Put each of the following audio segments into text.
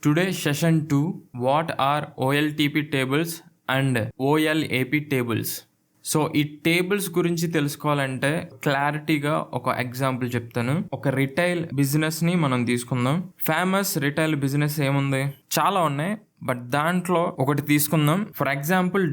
Today session 2, what are OLTP tables and OLAP tables? So ఈ tables గురించి తెలుసుకోవాలంటే క్లారిటీగా ఒక ఎగ్జాంపుల్ చెప్తాను. ఒక రిటైల్ బిజినెస్ ని మనం తీసుకుందాం. ఫేమస్ రిటైల్ బిజినెస్ ఏముంది? చాలా ఉన్నాయి, బట్ దాంట్లో ఒకటి తీసుకుందాం. For example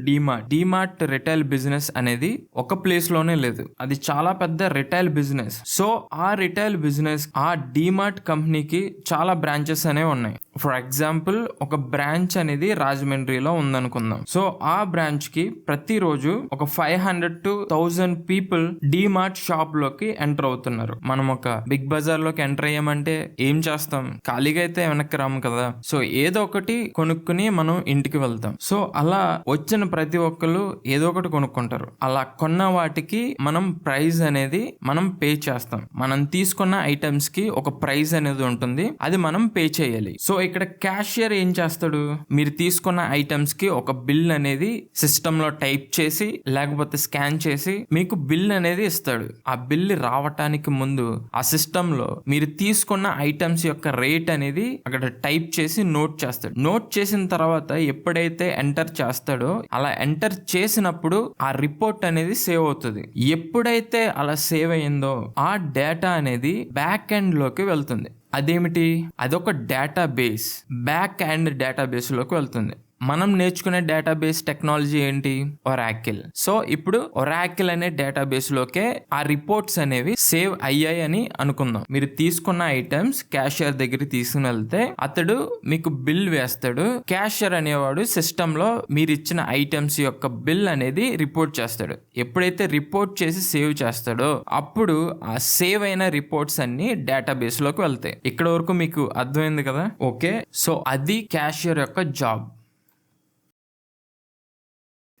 DMart retail business అనేది ఒక ప్లేస్ లోనే లేదు, అది చాలా పెద్ద రిటైల్ బిజినెస్. సో ఆ రిటైల్ బిజినెస్, ఆ డిమార్ట్ కంపెనీకి చాలా బ్రాంచెస్ అనేవి ఉన్నాయి. ఫర్ ఎగ్జాంపుల్ ఒక బ్రాంచ్ అనేది రాజమండ్రిలో ఉందనుకుందాం. సో ఆ బ్రాంచ్ కి ప్రతిరోజు ఒక 500 to 1000 పీపుల్ డిమార్ట్ షాప్ లోకి ఎంటర్ అవుతున్నారు. మనం ఒక బిగ్ బజార్ లోకి ఎంటర్ అయ్యామంటే ఏం చేస్తాం? ఖాళీగా అయితే వెనక్కి రాము కదా. సో ఏదో ఒకటి కొనుక్కుని మనం ఇంటికి వెళ్తాం. సో అలా వచ్చిన ప్రతి ఒక్కరు ఏదో ఒకటి కొనుక్కుంటారు. అలా కొన్న వాటికి మనం ప్రైస్ అనేది మనం పే చేస్తాం. మనం తీసుకున్న ఐటమ్స్ కి ఒక ప్రైస్ అనేది ఉంటుంది, అది మనం పే చేయాలి. సో ఇక్కడ క్యాషియర్ ఏం చేస్తాడు? మీరు తీసుకున్న ఐటమ్స్ కి ఒక బిల్ అనేది సిస్టమ్ లో టైప్ చేసి లేకపోతే స్కాన్ చేసి మీకు బిల్ అనేది ఇస్తాడు. ఆ బిల్ రావటానికి ముందు ఆ సిస్టమ్ లో మీరు తీసుకున్న ఐటమ్స్ యొక్క రేట్ అనేది అక్కడ టైప్ చేసి నోట్ చేస్తాడు. నోట్ చేసిన తర్వాత ఎప్పుడైతే ఎంటర్ చేస్తాడో, అలా ఎంటర్ చేసినప్పుడు ఆ రిపోర్ట్ అనేది సేవ్ అవుతుంది. ఎప్పుడైతే అలా సేవ్ అయ్యిందో ఆ డేటా అనేది బ్యాక్ ఎండ్ లోకి వెళ్తుంది. అదేమిటి? అదొక డేటాబేస్, బ్యాక్ ఎండ్ డేటాబేస్ లోకి వెళ్తుంది. మనం నేర్చుకునే డేటాబేస్ టెక్నాలజీ ఏంటి? ఒరాకిల్. సో ఇప్పుడు ఒరాకిల్ అనే డేటాబేస్ లోకే ఆ రిపోర్ట్స్ అనేవి సేవ్ అయ్యాయి అని అనుకుందాం. మీరు తీసుకున్న ఐటమ్స్ క్యాషియర్ దగ్గరికి తీసుకుని వెళ్తే అతడు మీకు బిల్ వేస్తాడు. క్యాషియర్ అనేవాడు సిస్టమ్ లో మీరు ఇచ్చిన ఐటమ్స్ యొక్క బిల్ అనేది రిపోర్ట్ చేస్తాడు. ఎప్పుడైతే రిపోర్ట్ చేసి సేవ్ చేస్తాడో అప్పుడు ఆ సేవ్ అయిన రిపోర్ట్స్ అన్ని డేటాబేస్ లోకి వెళ్తాయి. ఇక్కడ వరకు మీకు అర్థమైంది కదా? ఓకే, సో అది క్యాషియర్ యొక్క జాబ్.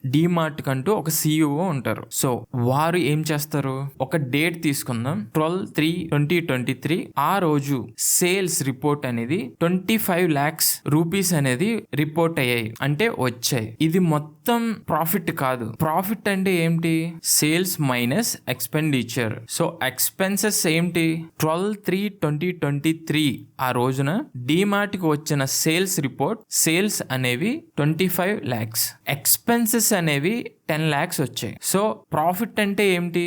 డిమార్ట్ కంటూ ఒక CEO ఉంటారు. సో వారు ఏం చేస్తారు? ఒక డేట్ తీసుకుందాం, 12/3/2023. ఆ రోజు సేల్స్ రిపోర్ట్ అనేది 25 lakhs రూపీస్ అనేది రిపోర్ట్ అయ్యాయి, అంటే వచ్చాయి. ఇది మొత్తం ప్రాఫిట్ కాదు. ప్రాఫిట్ అంటే ఏంటి? Sales minus expenditure. So expenses ఏంటి? 12/3/2023 ఆ రోజున డిమార్ట్ కి వచ్చిన సేల్స్ రిపోర్ట్, సేల్స్ అనేవి 25 lakhs, ఎక్స్పెన్సెస్ అనేవి 10 lakhs వచ్చాయి. సో ప్రాఫిట్ అంటే ఏంటి?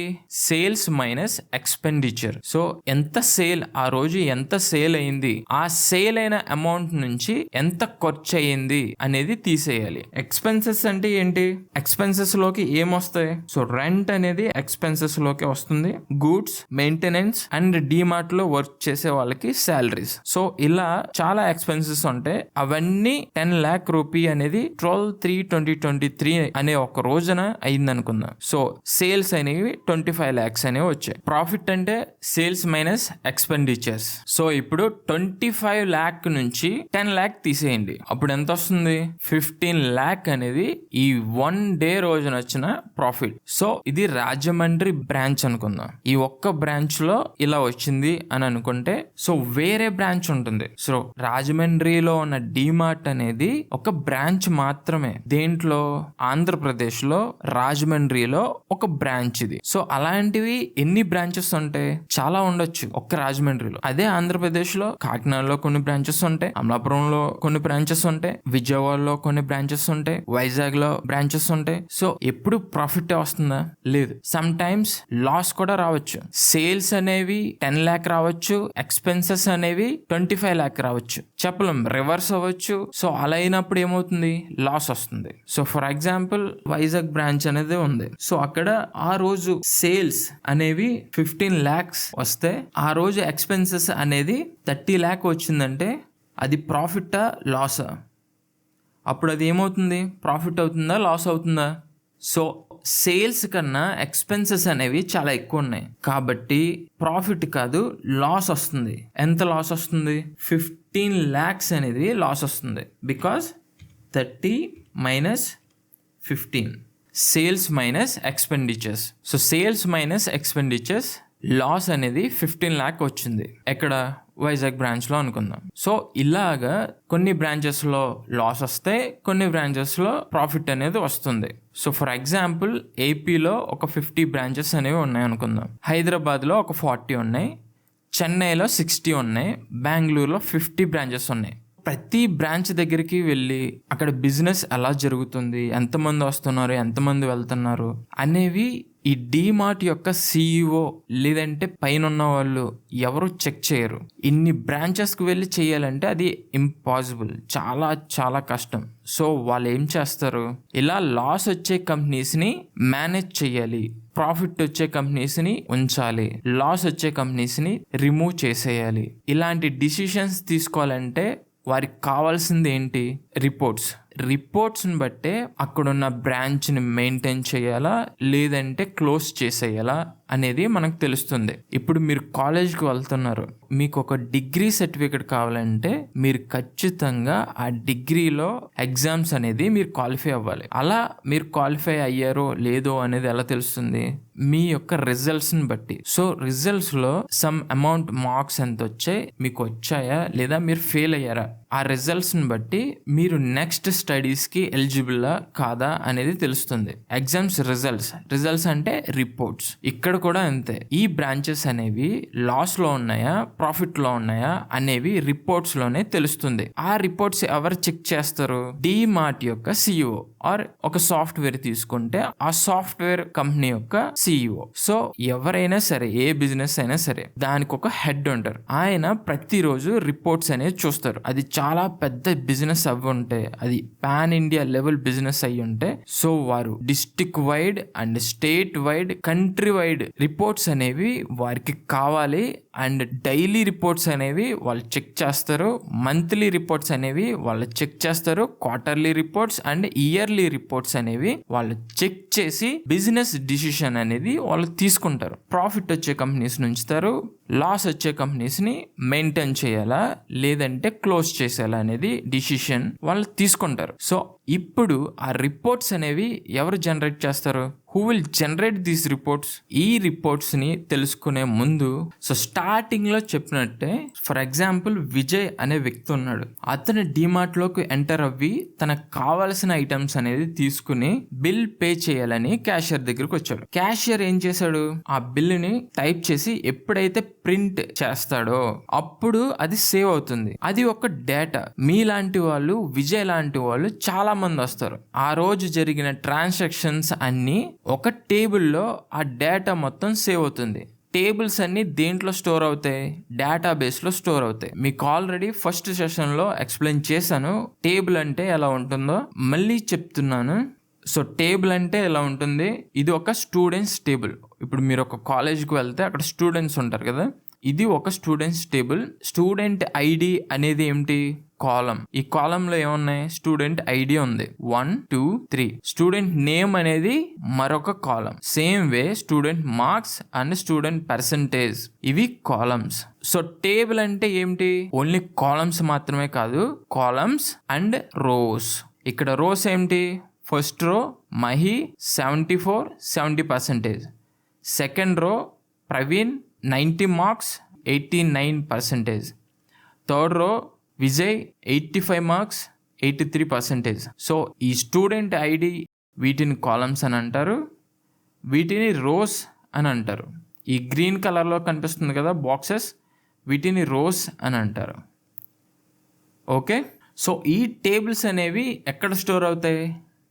Sales minus expenditure. సో ఎంత సేల్, ఆ రోజు ఎంత సేల్ అయింది, ఆ సేల్ అయిన అమౌంట్ నుంచి ఎంత ఖర్చు అయ్యింది అనేది తీసేయాలి. ఎక్స్పెన్సెస్ అంటే ఏంటి? ఎక్స్పెన్సెస్ లోకి ఏమొస్తాయి? సో రెంట్ అనేది ఎక్స్పెన్సెస్ లోకి వస్తుంది, గూడ్స్, మెయింటెనెన్స్ అండ్ డిమార్ట్ లో వర్క్ చేసే వాళ్ళకి శాలరీస్. సో ఇలా చాలా ఎక్స్పెన్సెస్ ఉంటాయి. అవన్నీ 10 lakh రూపీ అనేది 12/3/2023 అనే ఒక రోజున అయింది అనుకుందాం. సో సేల్స్ అనేవి 25 lakhs అనేవి వచ్చాయి. ప్రాఫిట్ అంటే సేల్స్ మైనస్ ఎక్స్పెండిచర్స్. సో ఇప్పుడు 25 lakh నుంచి 10 lakh తీసేయండి, అప్పుడు ఎంత వస్తుంది? 15 lakh అనేది ఈ 1 day రోజున వచ్చిన ప్రాఫిట్. సో ఇది రాజమండ్రి బ్రాంచ్ అనుకుందాం. ఈ ఒక్క బ్రాంచ్ లో ఇలా వచ్చింది అని అనుకుంటే, సో వేరే బ్రాంచ్ ఉంటుంది. సో రాజమండ్రిలో ఉన్న డిమార్ట్ అనేది ఒక బ్రాంచ్ మాత్రమే. దేంట్లో? ఆంధ్రప్రదేశ్ లో రాజమండ్రిలో ఒక బ్రాంచ్ ఇది. సో అలాంటివి ఎన్ని బ్రాంచెస్ ఉంటాయి? చాలా ఉండొచ్చు ఒక్క రాజమండ్రిలో. అదే ఆంధ్రప్రదేశ్ లో కాకినాడలో కొన్ని బ్రాంచెస్ ఉంటాయి, అమలాపురంలో కొన్ని బ్రాంచెస్ ఉంటాయి, విజయవాడలో కొన్ని బ్రాంచెస్ ఉంటాయి, వైజాగ్ లో బ్రాంచెస్ ఉంటాయి. సో ఎప్పుడు ప్రాఫిట్ వస్తుందా? లేదు. సమ్ టైమ్స్ లాస్ కూడా రావచ్చు. సేల్స్ అనేవి 10 lakh రావచ్చు, ఎక్స్పెన్సెస్ అనేవి 25 lakh రావచ్చు, చెప్పలేం, రివర్స్ అవ్వచ్చు. సో అలా అయినప్పుడు ఏమవుతుంది? లాస్ వస్తుంది. So for example Vizag branch అనేది ఉంది. సో అక్కడ ఆ రోజు సేల్స్ అనేవి 15 lakhs వస్తే ఆ రోజు ఎక్స్పెన్సెస్ అనేది 30 lakh వచ్చిందంటే అది ప్రాఫిటా లాసా? అప్పుడు అది ఏమవుతుంది? ప్రాఫిట్ అవుతుందా లాస్ అవుతుందా? సో సేల్స్ కన్నా ఎక్స్పెన్సెస్ అనేవి చాలా ఎక్కువ ఉన్నాయి కాబట్టి ప్రాఫిట్ కాదు, లాస్ వస్తుంది. ఎంత లాస్ వస్తుంది? 15 lakhs అనేది లాస్ వస్తుంది. Because 30 minus 15, sales minus expenditures. So sales minus expenditures, loss అనేది 15 lakh వచ్చింది. ఎక్కడ? వైజాగ్ బ్రాంచ్ లో అనుకుందాం. సో ఇలాగా కొన్ని బ్రాంచెస్ లో లాస్ వస్తాయి, కొన్ని బ్రాంచెస్ లో ప్రాఫిట్ అనేది వస్తుంది. సో ఫర్ ఎగ్జాంపుల్ ఏపీలో ఒక 50 బ్రాంచెస్ అనేవి ఉన్నాయి అనుకుందాం, హైదరాబాద్ లో ఒక 40 ఉన్నాయి, చెన్నైలో 60 ఉన్నాయి, బెంగళూరులో 50 బ్రాంచెస్ ఉన్నాయి. ప్రతి బ్రాంచ్ దగ్గరికి వెళ్ళి అక్కడ బిజినెస్ ఎలా జరుగుతుంది, ఎంతమంది వస్తున్నారు, ఎంతమంది వెళ్తున్నారు అనేవి ఈ డీమార్ట్ యొక్క CEO లేదంటే పైన ఉన్న వాళ్ళు ఎవరు చెక్ చేయరు. ఇన్ని బ్రాంచెస్కి వెళ్ళి చేయాలంటే అది ఇంపాసిబుల్, చాలా చాలా కష్టం. సో వాళ్ళు ఏం చేస్తారు, ఇలా లాస్ వచ్చే కంపెనీస్ని మేనేజ్ చేయాలి, ప్రాఫిట్ వచ్చే కంపెనీస్ని ఉంచాలి, లాస్ వచ్చే కంపెనీస్ని రిమూవ్ చేసేయాలి. ఇలాంటి డిసిషన్స్ తీసుకోవాలంటే వారికి కావాల్సింది ఏంటి, రిపోర్ట్స్ని బట్టే అక్కడున్న బ్రాంచ్ని మెయింటైన్ చేయాలా లేదంటే క్లోజ్ చేసేయాలా అనేది మనకు తెలుస్తుంది. ఇప్పుడు మీరు కాలేజ్కి వెళ్తున్నారు, మీకు ఒక డిగ్రీ సర్టిఫికేట్ కావాలంటే మీరు ఖచ్చితంగా ఆ డిగ్రీలో ఎగ్జామ్స్ అనేది మీరు క్వాలిఫై అవ్వాలి. అలా మీరు క్వాలిఫై అయ్యారో లేదో అనేది ఎలా తెలుస్తుంది, మీ యొక్క రిజల్ట్స్ని బట్టి. సో రిజల్ట్స్లో సమ్ అమౌంట్ మార్క్స్ ఎంత వచ్చాయి, మీకు వచ్చాయా లేదా మీరు ఫెయిల్ అయ్యారా, ఆ రిజల్ట్స్ని బట్టి మీరు నెక్స్ట్ స్టడీస్కి ఎలిజిబుల్లా కాదా అనేది తెలుస్తుంది. ఎగ్జామ్స్ రిజల్ట్స్ అంటే రిపోర్ట్స్. ఇక్కడ కూడా అంతే, ఈ బ్రాంచెస్ అనేవి లాస్లో ఉన్నాయా ప్రాఫిట్లో ఉన్నాయా అనేవి రిపోర్ట్స్లోనే తెలుస్తుంది. ఆ రిపోర్ట్స్ ఎవరు చెక్ చేస్తారు, డీమార్ట్ యొక్క CEO ఆర్ ఒక సాఫ్ట్వేర్ తీసుకుంటే ఆ సాఫ్ట్వేర్ కంపెనీ యొక్క CEO. సో ఎవరైనా సరే, ఏ బిజినెస్ అయినా సరే దానికి ఒక హెడ్ ఉంటారు. ఆయన ప్రతిరోజు రిపోర్ట్స్ అనేది చూస్తారు. అది చాలా పెద్ద బిజినెస్ అవి ఉంటే, అది పాన్ ఇండియా లెవెల్ బిజినెస్ అయ్యి ఉంటే, సో వారు district wide and state wide, country wide reports అనేవి వారికి కావాలి. అండ్ డైలీ రిపోర్ట్స్ అనేవి వాళ్ళు చెక్ చేస్తారు, మంత్లీ రిపోర్ట్స్ అనేవి వాళ్ళు చెక్ చేస్తారు, quarterly reports and yearly reports అనేవి వాళ్ళు చెక్ చేసి బిజినెస్ డిసిషన్ అనేది వాళ్ళు తీసుకుంటారు. ప్రాఫిట్ వచ్చే కంపెనీస్ ఉంచుతారు, లాస్ వచ్చే కంపెనీస్ని మెయింటైన్ చేయాలా లేదంటే క్లోజ్ చేసేయాలా అనేది డిసిషన్ వాళ్ళు తీసుకుంటారు. సో ఇప్పుడు ఆ రిపోర్ట్స్ అనేవి ఎవరు జనరేట్ చేస్తారు, who will generate these reports? ఈ రిపోర్ట్స్ని తెలుసుకునే ముందు, సో స్టార్టింగ్లో చెప్పినట్టే, ఫర్ ఎగ్జాంపుల్ విజయ్ అనే వ్యక్తి ఉన్నాడు. అతను డీమార్ట్లోకి ఎంటర్ అవ్వి తనకు కావాల్సిన ఐటమ్స్ అనేది తీసుకుని బిల్ పే చేయాలని క్యాషియర్ దగ్గరకు వచ్చాడు. క్యాషియర్ ఏం చేశాడు, ఆ బిల్లుని టైప్ చేసి ఎప్పుడైతే ప్రింట్ చేస్తాడో అప్పుడు అది సేవ్ అవుతుంది. అది ఒక డేటా. మీలాంటి వాళ్ళు, విజయ్ లాంటి వాళ్ళు చాలా మంది వస్తారు. ఆ రోజు జరిగిన ట్రాన్సాక్షన్స్ అన్ని ఒక టేబుల్లో ఆ డేటా మొత్తం సేవ్ అవుతుంది. టేబుల్స్ అన్ని దేంట్లో స్టోర్ అవుతాయి, డేటాబేస్లో స్టోర్ అవుతాయి. మీకు ఆల్రెడీ ఫస్ట్ సెషన్లో ఎక్స్ప్లెయిన్ చేశాను టేబుల్ అంటే ఎలా ఉంటుందో, మళ్ళీ చెప్తున్నాను. సో టేబుల్ అంటే ఎలా ఉంటుంది, ఇది ఒక స్టూడెంట్స్ టేబుల్. ఇప్పుడు మీరు ఒక కాలేజ్కి వెళ్తే అక్కడ స్టూడెంట్స్ ఉంటారు కదా, ఇది ఒక స్టూడెంట్స్ టేబుల్. స్టూడెంట్ ఐడి అనేది ఏమిటి, కాలం. ఈ కాలంలో ఏమున్నాయి, స్టూడెంట్ ఐడి ఉంది 1 2 3. స్టూడెంట్ నేమ్ అనేది మరొక column. Same way student marks and student percentage, ఇవి కాలమ్స్. సో టేబుల్ అంటే ఏమిటి, ఓన్లీ కాలమ్స్ మాత్రమే కాదు, కాలమ్స్ అండ్ రోస్. ఇక్కడ రోస్ ఏమిటి, first row Mahi 70% second row Praveen 90 marks 89%, third row Vijay 85 marks 83%. So ఈ స్టూడెంట్ ఐడి వీటిని కాలమ్స్ అని అంటారు, వీటిని రోస్ అని అంటారు. ఈ గ్రీన్ కలర్లో కనిపిస్తుంది కదా బాక్సెస్, వీటిని రోస్ అని అంటారు. ఓకే, సో ఈ టేబుల్స్ అనేవి ఎక్కడ స్టోర్ అవుతాయి,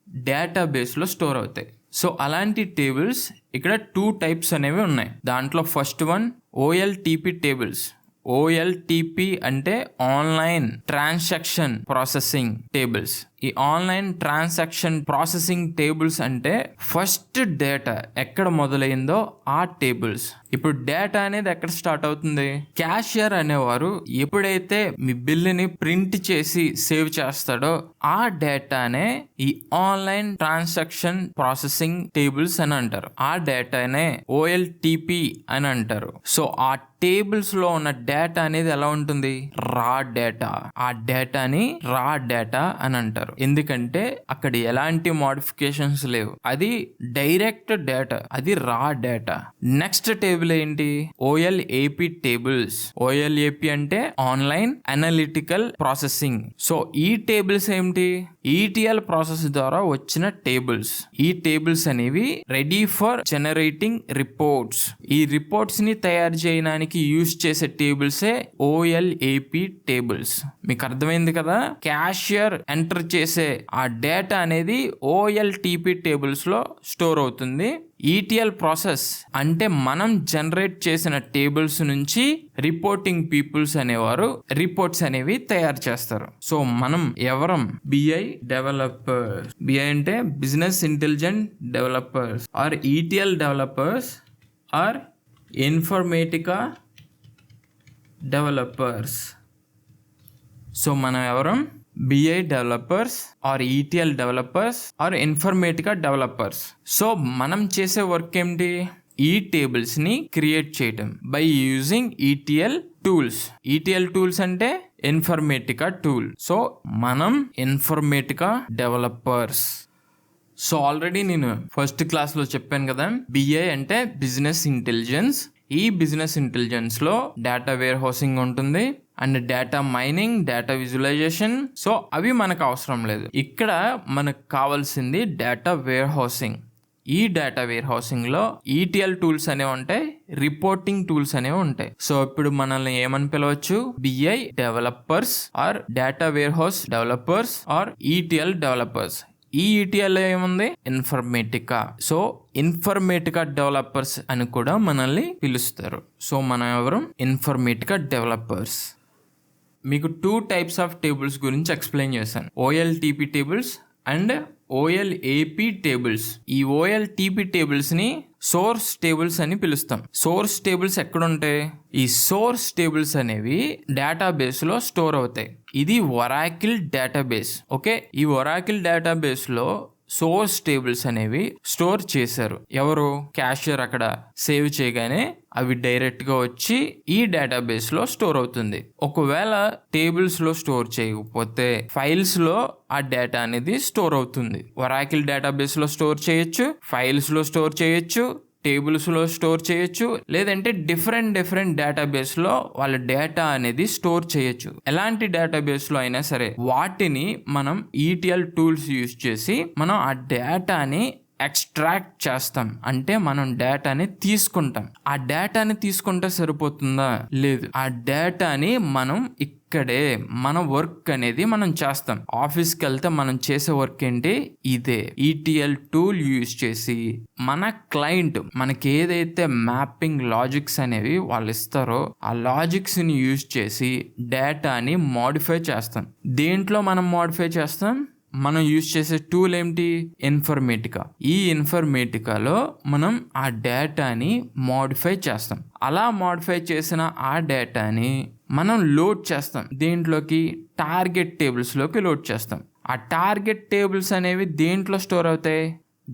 డేటాబేస్లో స్టోర్ అవుతాయి. సో అలాంటి టేబుల్స్ ఇక్కడ 2 టైప్స్ అనేవి ఉన్నాయి. దాంట్లో first one OLTP tables. OLTP అంటే ఆన్లైన్ ట్రాన్సాక్షన్ ప్రాసెసింగ్ టేబుల్స్. ఈ ఆన్లైన్ ట్రాన్సాక్షన్ ప్రాసెసింగ్ టేబుల్స్ అంటే ఫస్ట్ డేటా ఎక్కడ మొదలైందో ఆ టేబుల్స్. ఇప్పుడు డేటా అనేది ఎక్కడ స్టార్ట్ అవుతుంది, క్యాషియర్ అనేవారు ఎప్పుడైతే మీ బిల్లుని ప్రింట్ చేసి సేవ్ చేస్తాడో ఆ డేటానే ఈ ఆన్లైన్ ట్రాన్సాక్షన్ ప్రాసెసింగ్ టేబుల్స్ అని అంటారు. ఆ డేటానే OLTP అని అంటారు. సో ఆ టేబుల్స్ లో ఉన్న డేటా అనేది ఎలా ఉంటుంది, రా డేటా. ఆ డేటాని రా డేటా అని అంటారు. అంటారు. ఎందుకంటే అక్కడ ఎలాంటి మోడిఫికేషన్స్ లేవు, అది డైరెక్ట్ డేటా, అది రా డేటా. నెక్స్ట్ టేబుల్ ఏంటి? OLAP tables. OLAP అంటే ఆన్లైన్ అనలిటికల్ ప్రాసెసింగ్. సో ఈ టేబుల్స్ ఏంటి? ETL ప్రాసెస్ ద్వారా వచ్చిన టేబుల్స్. ఈ టేబుల్స్ అనేవి రెడీ ఫర్ జనరేటింగ్ రిపోర్ట్స్. ఈ రిపోర్ట్స్ ని తయారు చేయడానికి యూజ్ చేసే టేబుల్సే OLAP టేబుల్స్. మీకు అర్థమైంది కదా? క్యాషియర్ ఎంటర్ చేసే ఆ డేటా అనేది OLTP టేబుల్స్ లో స్టోర్ అవుతుంది. ETL ప్రాసెస్ అంటే మనం జనరేట్ చేసిన టేబుల్స్ నుంచి రిపోర్టింగ్ పీపుల్స్ అనేవారు రిపోర్ట్స్ అనేవి తయారు చేస్తారు. సో మనం ఎవరం? BI developers. BI అంటే business intelligent developers or ETL developers or Informatica developers. So మనం ఎవరం? BI developers or ETL developers or Informatica developers. So మనం చేసే వర్క్ ఏంటి? ఈ టేబుల్స్ ని క్రియేట్ చేయటం by using ETL tools. ETL tools అంటే ఇన్ఫర్మేటికా టూల్. సో మనం ఇన్ఫర్మేటికా డెవలపర్స్. సో ఆల్రెడీ నేను ఫస్ట్ క్లాస్లో చెప్పాను కదా, BI అంటే బిజినెస్ ఇంటెలిజెన్స్. ఈ బిజినెస్ ఇంటెలిజెన్స్ లో డేటా వేర్ హౌసింగ్ ఉంటుంది and data mining, data visualization. So అవి మనకు అవసరం లేదు. ఇక్కడ మనకు కావాల్సింది డేటా వేర్ హౌసింగ్. ఈ డేటా వేర్ హౌసింగ్ లో ETL టూల్స్ అనేవి ఉంటాయి, రిపోర్టింగ్ టూల్స్ అనేవి ఉంటాయి. సో ఇప్పుడు మనల్ని ఏమని పిలవచ్చు? BI developers or data warehouse developers or ETL developers. ఈ ETL ఏముంది? ఇన్ఫర్మేటికా. సో ఇన్ఫర్మేటికా డెవలపర్స్ అని కూడా మనల్ని పిలుస్తారు. సో మనం ఎవరు? Informatica developers. మీకు 2 టైప్స్ ఆఫ్ టేబుల్స్ గురించి ఎక్స్ప్లెయిన్ చేశాను, OLTP tables and OLAP tables. ఈ OLTP టేబుల్స్ ని సోర్స్ టేబుల్స్ అని పిలుస్తాం. సోర్స్ టేబుల్స్ ఎక్కడ ఉంటాయి? ఈ సోర్స్ టేబుల్స్ అనేవి డేటాబేస్ లో స్టోర్ అవుతాయి. ఇది ఒరాకిల్ డేటాబేస్. ఓకే, ఈ ఒరాకిల్ డేటాబేస్ లో సోర్స్ టేబుల్స్ అనేవి స్టోర్ చేశారు. ఎవరు? క్యాషియర్ అక్కడ సేవ్ చేయగానే అవి డైరెక్ట్ గా వచ్చి ఈ డేటాబేస్ లో స్టోర్ అవుతుంది. ఒకవేళ టేబుల్స్ లో స్టోర్ చేయకపోతే ఫైల్స్ లో ఆ డేటా అనేది స్టోర్ అవుతుంది. ఒరాకిల్ డేటాబేస్ లో స్టోర్ చేయొచ్చు, ఫైల్స్ లో స్టోర్ చేయొచ్చు, టేబుల్స్ లో స్టోర్ చేయొచ్చు, లేదంటే డిఫరెంట్ డేటాబేస్ లో వాళ్ళ డేటా అనేది స్టోర్ చేయొచ్చు. ఎలాంటి డేటాబేస్ లో అయినా సరే వాటిని మనం ETL టూల్స్ యూజ్ చేసి మనం ఆ డేటాని ఎక్స్ట్రాక్ట్ చేస్తాం. అంటే మనం డేటాని తీసుకుంటాం. ఆ డేటాని తీసుకుంటే సరిపోతుందా? లేదు. ఆ డేటాని మనం ఇక్కడే మన వర్క్ అనేది మనం చేస్తాం. ఆఫీస్కి వెళ్తే మనం చేసే వర్క్ ఏంటి? ఇదే ETL టూల్ యూజ్ చేసి మన క్లయింట్ మనకి ఏదైతే మ్యాపింగ్ లాజిక్స్ అనేవి వాళ్ళు ఇస్తారో ఆ లాజిక్స్ ని యూజ్ చేసి డేటాని మోడిఫై చేస్తాం. దేంట్లో మనం మోడిఫై చేస్తాం? మనం యూజ్ చేసే టూల్ ఏంటి? ఇన్ఫర్మేటికా. ఈ ఇన్ఫర్మేటికాలో మనం ఆ డేటాని మోడిఫై చేస్తాం. అలా మోడిఫై చేసిన ఆ డేటాని మనం లోడ్ చేస్తాం. దేంట్లోకి? టార్గెట్ టేబుల్స్ లోకి లోడ్ చేస్తాం. ఆ టార్గెట్ టేబుల్స్ అనేవి దేంట్లో స్టోర్ అవుతాయి?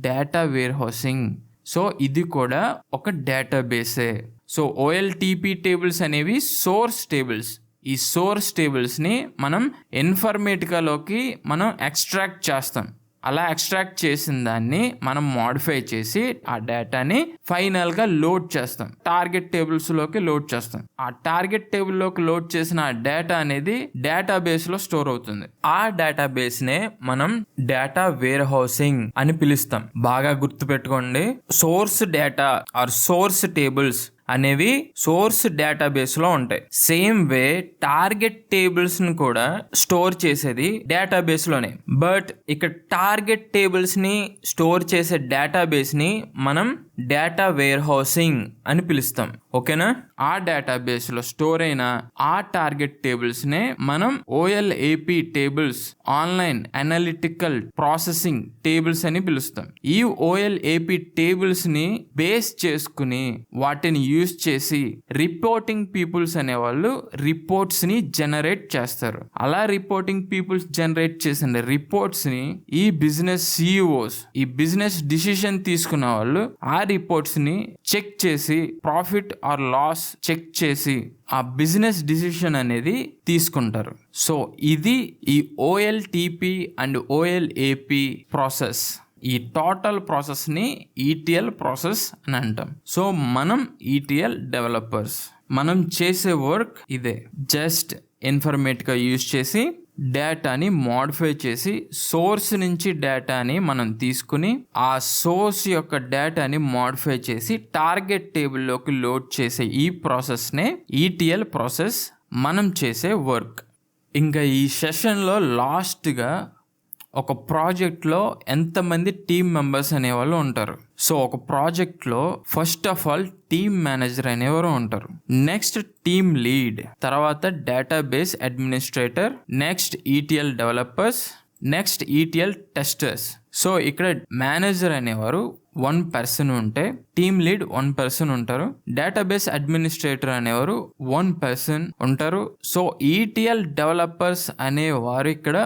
Data wear housing. సో ఇది కూడా ఒక డేటాబేసే. సో OLTP టేబుల్స్ అనేవి సోర్స్ టేబుల్స్. ఈ సోర్స్ టేబుల్స్ ని మనం ఇన్ఫర్మేటికాలోకి మనం ఎక్స్ట్రాక్ట్ చేస్తాం. అలా ఎక్స్ట్రాక్ట్ చేసిన దాన్ని మనం మోడిఫై చేసి ఆ డేటాని ఫైనల్ గా లోడ్ చేస్తాం. టార్గెట్ టేబుల్స్ లోకి లోడ్ చేస్తాం. ఆ టార్గెట్ టేబుల్ లోకి లోడ్ చేసిన ఆ డేటా అనేది డేటాబేస్ లో స్టోర్ అవుతుంది. ఆ డేటాబేస్ నే మనం డేటా వేర్ హౌసింగ్ అని పిలుస్తాం. బాగా గుర్తుపెట్టుకోండి, source data or source tables అనేవి సోర్స్ డేటాబేస్ లో ఉంటాయి. సేమ్ వే టార్గెట్ టేబుల్స్ ని కూడా స్టోర్ చేసేది డేటాబేస్ లోనే. బట్ ఇక్కడ టార్గెట్ టేబుల్స్ ని స్టోర్ చేసే డేటాబేస్ ని మనం డేటా వేర్ హౌసింగ్ అని పిలుస్తాం. ఓకేనా? ఆ డేటాబేస్ లో స్టోర్ అయిన ఆ టార్గెట్ టేబుల్స్ నే మనం OLAP tables, online analytical processing tables అని పిలుస్తాం. ఈ OLAP టేబుల్స్ ని బేస్ చేసుకుని వాటిని యూజ్ చేసి రిపోర్టింగ్ పీపుల్స్ అనేవాళ్ళు రిపోర్ట్స్ ని జనరేట్ చేస్తారు. అలా రిపోర్టింగ్ పీపుల్స్ జనరేట్ చేసిన రిపోర్ట్స్ ని ఈ బిజినెస్ సిఇఓస్, ఈ బిజినెస్ డిసిషన్ తీసుకున్న వాళ్ళు ఆ రిపోర్ట్స్ ని చెక్ చేసి ప్రాఫిట్ ఆర్ లాస్ చెక్ చేసి ఆ బిజినెస్ డిసిషన్ అనేది తీసుకుంటారు. సో ఇది ఈ ఓఎల్టీపీ అండ్ ఓఎల్ఏపీ ప్రాసెస్. ఈ టోటల్ ప్రాసెస్ ని ఈటీఎల్ ప్రాసెస్ అని అంటాం. సో మనం ఈటీఎల్ డెవలపర్స్, మనం చేసే వర్క్ ఇదే. జస్ట్ ఇన్ఫర్మేటికా యూజ్ చేసి డేటాని మోడిఫై చేసి సోర్స్ నుంచి డేటాని మనం తీసుకుని ఆ సోర్స్ యొక్క డేటాని మోడిఫై చేసి టార్గెట్ టేబుల్లోకి లోడ్ చేసే ఈ ప్రాసెస్నే ఈటీఎల్ ప్రాసెస్ మనం చేసే వర్క్. ఇంకా ఈ సెషన్లో లాస్ట్గా ఒక ప్రాజెక్ట్లో ఎంతమంది టీమ్ మెంబర్స్ అనేవాళ్ళు ఉంటారు. సో ఒక ప్రాజెక్ట్లో first of all team manager అనేవారు ఉంటారు, నెక్స్ట్ టీమ్ లీడ్, తర్వాత database administrator, next ETL developers, next ETL testers. So ఇక్కడ మేనేజర్ అనేవారు 1 person ఉంటే, టీమ్ లీడ్ 1 person ఉంటారు, డేటాబేస్ అడ్మినిస్ట్రేటర్ అనేవారు 1 person ఉంటారు. సో ఈటీఎల్ డెవలపర్స్ అనేవారు ఇక్కడ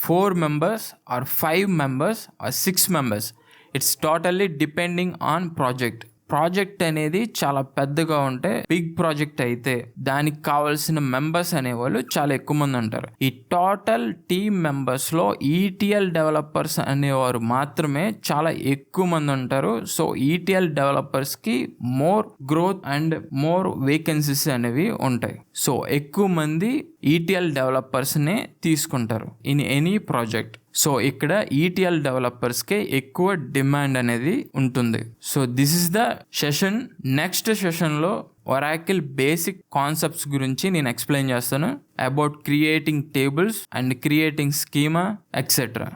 4 members or 5 members or 6 members. It's totally depending on project. Project అనేది చాలా పెద్దగా ఉంటే, బిగ్ ప్రాజెక్ట్ అయితే దానికి కావాల్సిన మెంబర్స్ అనేవాళ్ళు చాలా ఎక్కువ మంది ఉంటారు. ఈ టోటల్ టీమ్ మెంబర్స్లో ఈటీఎల్ డెవలపర్స్ అనేవారు మాత్రమే చాలా ఎక్కువ మంది ఉంటారు. సో ఈటీఎల్ డెవలపర్స్కి more growth and more vacancies అనేవి ఉంటాయి. సో ఎక్కువ మంది ఈటీఎల్ డెవలపర్స్నే తీసుకుంటారు ఇన్ ఎనీ ప్రాజెక్ట్. సో ఇక్కడ ఈటీఎల్ డెవలపర్స్కే ఎక్కువ డిమాండ్ అనేది ఉంటుంది. So this is the session. Next సెషన్లో ఒరాకిల్ బేసిక్ కాన్సెప్ట్స్ గురించి నేను ఎక్స్ప్లెయిన్ చేస్తాను, about creating tables and creating schema etcetera.